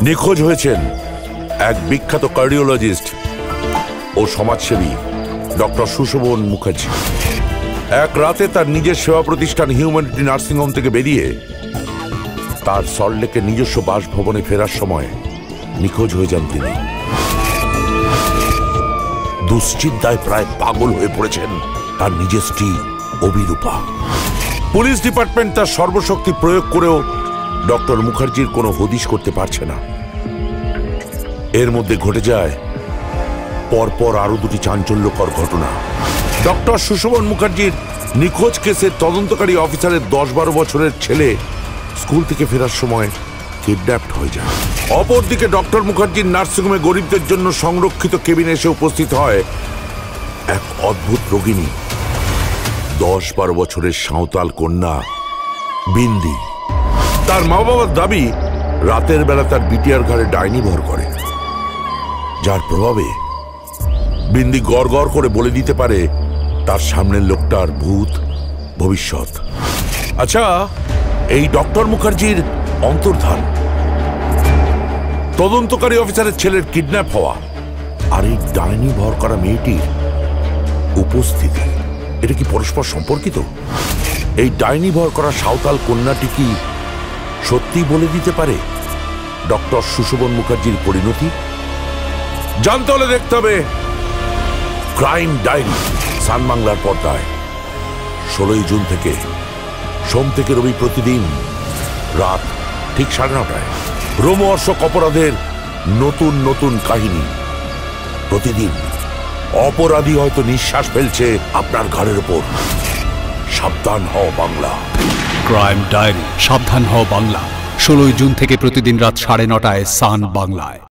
নিখোঁজ হয়েছেন এক বিখ্যাত কার্ডিওলজিস্ট ও সমাজসেবী ডক্টর সুশোভন মুখার্জি। এক রাতে তার নিজের সেবা প্রতিষ্ঠান হিউম্যানিটি নার্সিংহোম থেকে বেরিয়ে তার সল্টলেকের নিজস্ব বাসভবনে ফেরার সময় নিখোঁজ হয়ে যান তিনি। দুশ্চিন্তায় প্রায় পাগল হয়ে পড়েছেন তার নিজের স্ত্রী অভিরূপা। পুলিশ ডিপার্টমেন্ট তার সর্বশক্তি প্রয়োগ করেও ডক্টর মুখার্জির কোনো হদিশ করতে পারছে না। এর মধ্যে ঘটে যায় পরপর আরো দুটি চাঞ্চল্যকর ঘটনা। ডক্টর সুশোভন মুখার্জির নিখোঁজ কেসের তদন্তকারী অফিসারের 10-12 বছরের ছেলে স্কুল থেকে ফেরার সময় কিডন্যাপড হয়ে যায়। অপরদিকে ডক্টর মুখার্জির নার্সিংহোমে গরিবদের জন্য সংরক্ষিত কেবিনে এসে উপস্থিত হয় এক অদ্ভুত রোগিণী, 10-12 বছরের সাঁওতাল কন্যা বিন্দি। তার মা বাবার দাবি রাতের বেলা তার বিটিয়ার ঘাড়ে ডাইনি ভর করে, যার প্রভাবে বিন্দি গড় গড় করে বলে দিতে পারে তার সামনের লোকটার ভূত ভবিষ্যৎ। আচ্ছা, এই ডক্টর মুখার্জির অন্তর্ধান, তদন্তকারী অফিসারের ছেলের কিডন্যাপ হওয়া আর এই ডাইনি ভর করা মেয়েটির উপস্থিতি, এটা কি পরস্পর সম্পর্কিত? এই ডাইনি ভর করা সাঁওতাল কন্যাটি কি সত্যি বলে দিতে পারে ডক্টর সুশোভন মুখার্জির পরিণতি? জানতে হলে দেখতে হবে ক্রাইম ডায়েরি, সান বাংলার পর্দায় 16ই জুন থেকে, সোম থেকে রবি প্রতিদিন রাত ঠিক 9:30টায়। রোমহর্ষক অপরাধের নতুন নতুন কাহিনী প্রতিদিন। অপরাধী হয়তো নিঃশ্বাস ফেলছে আপনার ঘাড়ের ওপর। সাবধান হও বাংলা। ক্রাইম ডায়েরি, সাবধান হও বাংলা, 16ই জুন থেকে প্রতিদিন রাত 9:30টায় সান বাংলায়।